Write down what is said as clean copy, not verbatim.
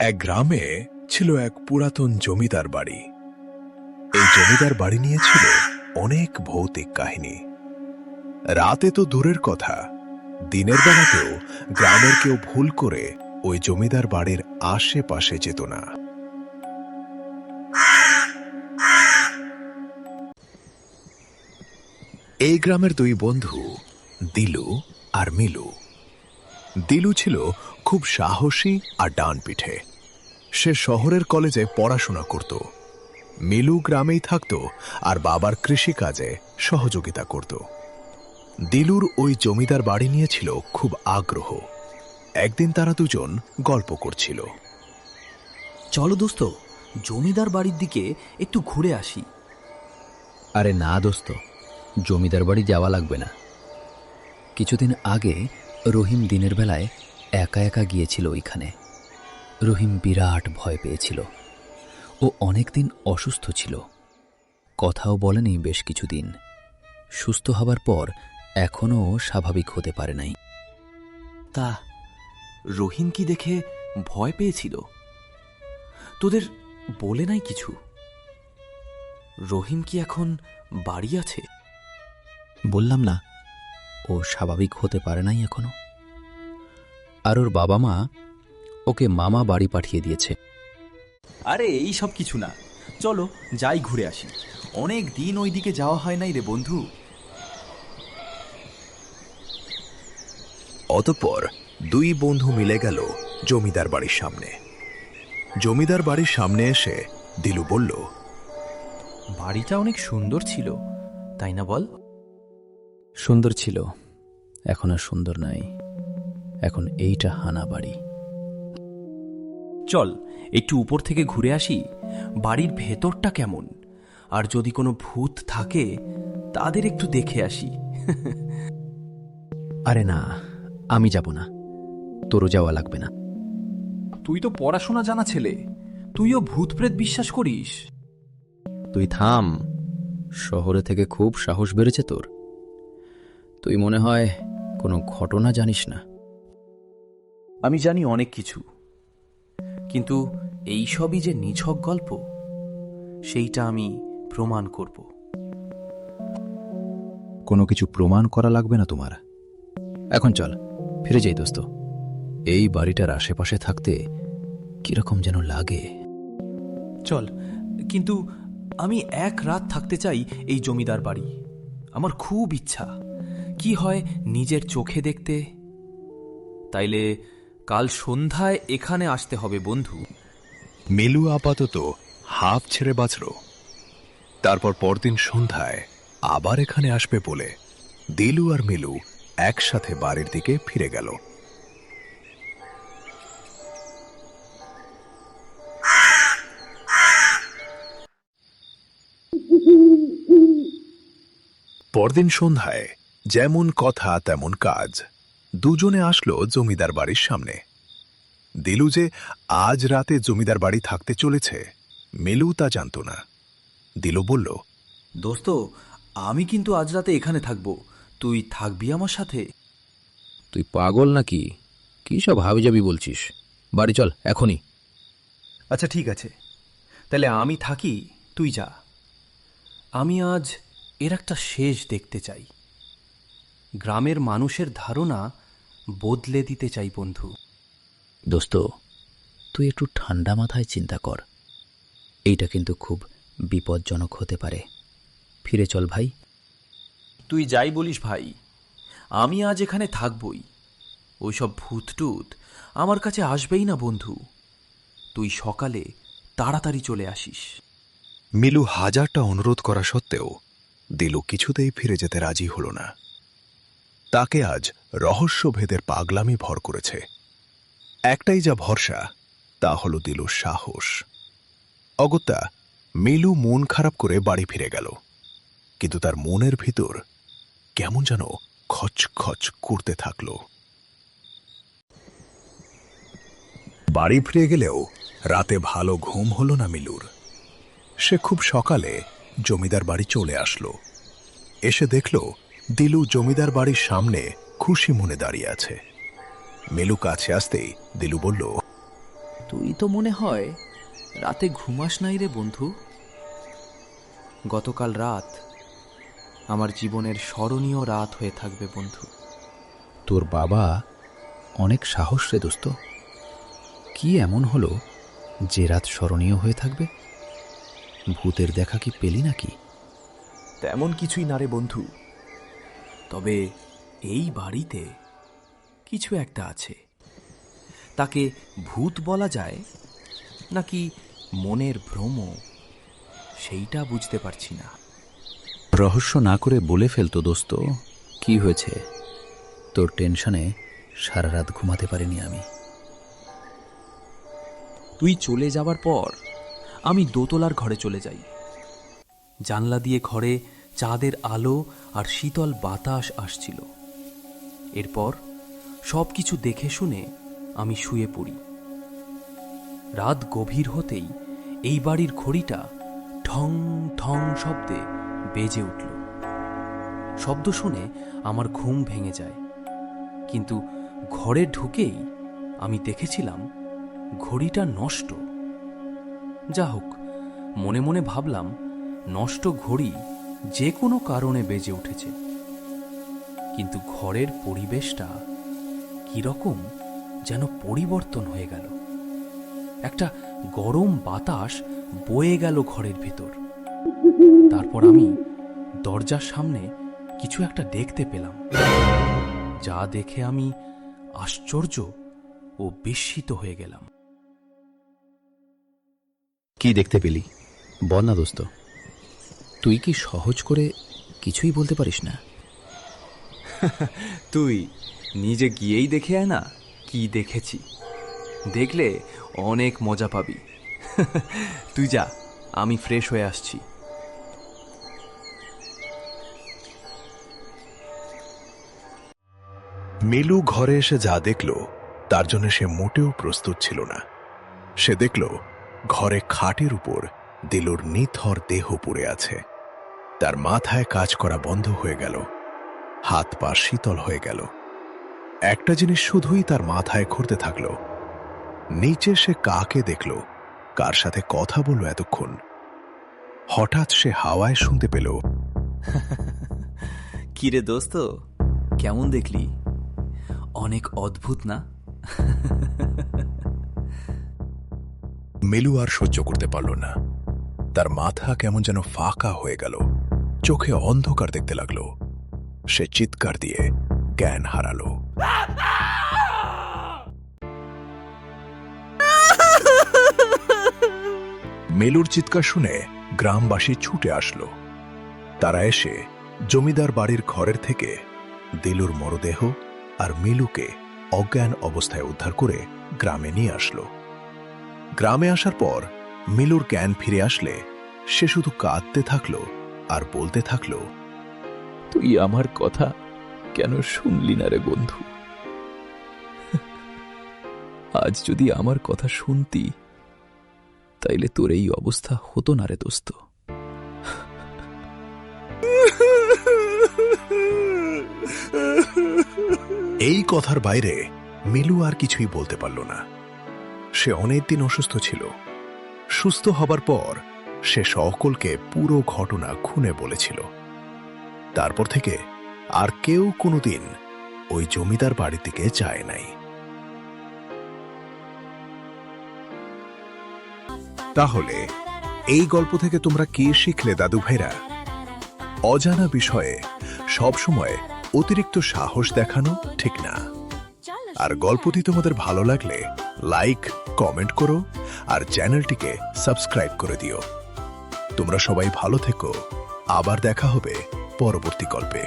এক গ্রামে ছিল এক পুরাতন জমিদার বাড়ি। এই জমিদার বাড়ি নিয়ে ছিল অনেক ভৌতিক কাহিনী। রাতে তো দূরের কথা, দিনের বেলাতেও গ্রামের কেউ ভুল করে ওই জমিদার বাড়ির আশেপাশে যেত না। এই গ্রামের দুই বন্ধু দিলু আর মিলু। দিলু ছিল খুব সাহসী আর ডান পিঠে। সে শহরের কলেজে পড়াশোনা করত। মিলু গ্রামেই থাকত আর বাবার কৃষিকাজে সহযোগিতা করত। দিলুর ওই জমিদার বাড়ি নিয়ে ছিল খুব আগ্রহ। একদিন তারা দুজন গল্প করছিল। চলো দোস্ত, জমিদার বাড়ির দিকে একটু ঘুরে আসি। আরে না দোস্ত, জমিদার বাড়ি যাওয়া লাগবে না। কিছুদিন আগে রহিম দিনের বেলায় একা একা গিয়েছিল ওইখানে। রহিম বিরাট ভয় পেয়েছিল। ও অনেকদিন অসুস্থ ছিল, কথাও বলেনি বেশ কিছুদিন। সুস্থ হবার পর এখনও স্বাভাবিক হতে পারে নাই। তা রহিম কি দেখে ভয় পেয়েছিল? তোদের বলে নাই কিছু? রহিম কি এখন বাড়ি আছে? বললাম না, ও স্বাভাবিক হতে পারে নাই এখনো। আর ওর বাবা মা ওকে মামা বাড়ি পাঠিয়ে দিয়েছে। আরে এই সব কিছু না, চলো যাই ঘুরে আসি। অনেক দিন ওই দিকে যাওয়া হয় নাই রে বন্ধু। অতঃপর দুই বন্ধু মিলে গেল জমিদার বাড়ির সামনে। জমিদার বাড়ির সামনে এসে দিলু বলল, বাড়িটা অনেক সুন্দর ছিল, তাই না বল? সুন্দর ছিল, এখন আর সুন্দর নাই। এখন এইটা হানা বাড়ি। চল একটু উপর থেকে ঘুরে আসি, বাড়ির ভেতরটা কেমন, আর যদি কোনো ভূত থাকে তাদের একটু দেখে আসি। আরে না, আমি যাব না, তোরও যাওয়া লাগবে না। তুই তো পড়াশোনা জানা ছেলে, তুইও ভূত প্রেত বিশ্বাস করিস? তুই থাম, শহরে থেকে খুব সাহস বেড়েছে তোর। তুই মনে হয় কোনো ঘটনা জানিস না। আমি জানি অনেক কিছু, কিন্তু এই সবই যে নিছক গল্প, সেইটা আমি প্রমাণ করব। কোনো কিছু প্রমাণ করা লাগবে না তোমার। এখন চল ফিরে যাই দোস্ত। এই বাড়িটার আশেপাশে থাকতে কিরকম যেন লাগে। চল, কিন্তু আমি এক রাত থাকতে চাই এই জমিদার বাড়ি। আমার খুব ইচ্ছা, কি হয় নিজের চোখে দেখতে। তাইলে কাল সন্ধ্যায় এখানে আসতে হবে বন্ধু। মিলু আপাতত হাফ ছেড়ে বাঁচল। তারপর পরদিন সন্ধ্যায় আবার এখানে আসবে বলে দিলু আর মিলু একসাথে বাড়ির দিকে ফিরে গেল। পরদিন সন্ধ্যায় যেমন কথা তেমন কাজ, দুজনে আসলো জমিদার বাড়ির সামনে। দিলু যে আজ রাতে জমিদার বাড়ি থাকতে চলেছে, মিলু তা জানত না। দিলু বলল, দোস্ত, আমি কিন্তু আজ রাতে এখানে থাকবো, তুই থাকবি আমার সাথে? তুই পাগল নাকি? কি সব হাবিজাবি বলছিস? বাড়ি চল এখনই। আচ্ছা ঠিক আছে, তাহলে আমি থাকি, তুই যা। আমি আজ এর একটা শেষ দেখতে চাই। গ্রামের মানুষের ধারণা বদলে দিতে চাই বন্ধু। দোস্ত, তুই একটু ঠান্ডা মাথায় চিন্তা কর। এইটা কিন্তু খুব বিপজ্জনক হতে পারে। ফিরে চল ভাই। তুই যাই বলিস ভাই, আমি আজ এখানে থাকবই। ওইসব ভূত টুত আমার কাছে আসবেই না বন্ধু। তুই সকালে তাড়াতাড়ি চলে আসিস। মিলু হাজারটা অনুরোধ করা সত্ত্বেও দিলু কিছুতেই ফিরে যেতে রাজি হল না। তাকে আজ রহস্যভেদের পাগলামি ভর করেছে। একটাই যা ভরসা, তা হল দিলুর সাহস। অগত্যা মিলু মন খারাপ করে বাড়ি ফিরে গেল, কিন্তু তার মনের ভিতর কেমন যেন খচখচ করতে থাকল। বাড়ি ফিরে গেলেও রাতে ভালো ঘুম হল না মিলুর। সে খুব সকালে জমিদার বাড়ি চলে আসলো। এসে দেখল দিলু জমিদার বাড়ির সামনে খুশি মনে দাঁড়িয়ে আছে। মিলু কাছে আসতেই দিলু বলল, তুই তো মনে হয় রাতে ঘুমাস নাই রে বন্ধু। গতকাল রাত আমার জীবনের স্মরণীয় রাত হয়ে থাকবে বন্ধু। তোর বাবা অনেক সাহস রে দোস্ত। কি এমন হলো যে রাত স্মরণীয় হয়ে থাকবে? ভূতের দেখা কি পেলি নাকি? তেমন কিছুই না রে বন্ধু, তবে এই বাড়িতে কিছু একটা আছে। তাকে ভূত বলা যায় নাকি মনের ভ্রম, সেইটা বুঝতে পারছি না। রহস্য না করে বলে ফেলতো দোস্ত, কি হয়েছে? তোর টেনশনে সারা রাত ঘুমাতে পারিনি আমি। তুই চলে যাবার পর আমি দোতলার ঘরে চলে যাই। জানলা দিয়ে ঘরে চাঁদের আলো আর শীতল বাতাস আসছিল। এরপর সব কিছু দেখে শুনে আমি শুয়ে পড়ি। রাত গভীর হতেই এই বাড়ির ঘড়িটা ঠং ঠং শব্দে বেজে উঠল। শব্দ শুনে আমার ঘুম ভেঙে যায়, কিন্তু ঘরে ঢুকেই আমি দেখেছিলাম ঘড়িটা নষ্ট। যা হোক, মনে মনে ভাবলাম নষ্ট ঘড়ি যে কোনো কারণে বেজে উঠেছে, কিন্তু ঘরের পরিবেশটা কিরকম যেন পরিবর্তন হয়ে গেল। একটা গরম বাতাস বয়ে গেল ঘরের ভেতর। তারপর আমি দরজার সামনে কিছু একটা দেখতে পেলাম, যা দেখে আমি আশ্চর্য ও বিস্মিত হয়ে গেলাম। কি দেখতে পেলি? বল না দোস্ত। তুই কি সহজ করে কিছুই বলতে পারিস না? তুই নিজে গিয়েই দেখে আয় না কি দেখেছি। দেখলে অনেক মজা পাবি। তুই যা, আমি ফ্রেশ হয়ে আসছি। মিলু ঘরে এসে যা দেখল তার জন্য সে মোটেও প্রস্তুত ছিল না। সে দেখল ঘরে খাটের উপর দিলুর নিথর দেহ পড়ে আছে। তার মাথায় কাজ করা বন্ধ হয়ে গেল, হাত পা শীতল হয়ে গেল। একটা জিনিস শুধুই তার মাথায় ঘুরতে থাকল, নিচে সে কাকে দেখল, কার সাথে কথা বলল এতক্ষণ। হঠাৎ সে হাওয়ায় শুনতে পেল, কিরে দোস্ত, কেমন দেখলি? অনেক অদ্ভুত না? মিলু আর সহ্য করতে পারল না। তার মাথা কেমন যেন ফাঁকা হয়ে গেল, চোখে অন্ধকার দেখতে লাগলো। সে চিৎকার দিয়ে জ্ঞান হারালো। মিলুর চিৎকার শুনে গ্রামবাসী ছুটে আসলো। তারা এসে জমিদার বাড়ির ঘরের থেকে দিলুর মরদেহ আর মিলুকে অজ্ঞান অবস্থায় উদ্ধার করে গ্রামে নিয়ে আসলো। গ্রামে আসার পর মিলুর জ্ঞান ফিরে আসলে সে শুধু কাঁদতে থাকলো আর বলতে থাকলো, তুই আমার কথা কেন শুনলি না রে বন্ধু? আজ যদি আমার কথা শুনতি তাইলে তোর এই অবস্থা হতো না রে দোস্ত। এই কথার বাইরে মিলু আর কিছুই বলতে পারল না। সে অনেকদিন অসুস্থ ছিল। সুস্থ হবার পর সে সকলকে পুরো ঘটনা খুলে বলেছিল। তারপর থেকে আর কেউ কোনোদিন ওই জমিদার বাড়ি থেকে যায় নাই। তাহলে এই গল্প থেকে তোমরা কি শিখলে দাদু ভাইরা? অজানা বিষয়ে সবসময় অতিরিক্ত সাহস দেখানো ঠিক না। আর গল্পটি তোমাদের ভালো লাগলে লাইক, কমেন্ট করো আর চ্যানেলটিকে সাবস্ক্রাইব করে দিও। তোমরা সবাই ভালো থেকো। আবার দেখা হবে পরবর্তী গল্পে।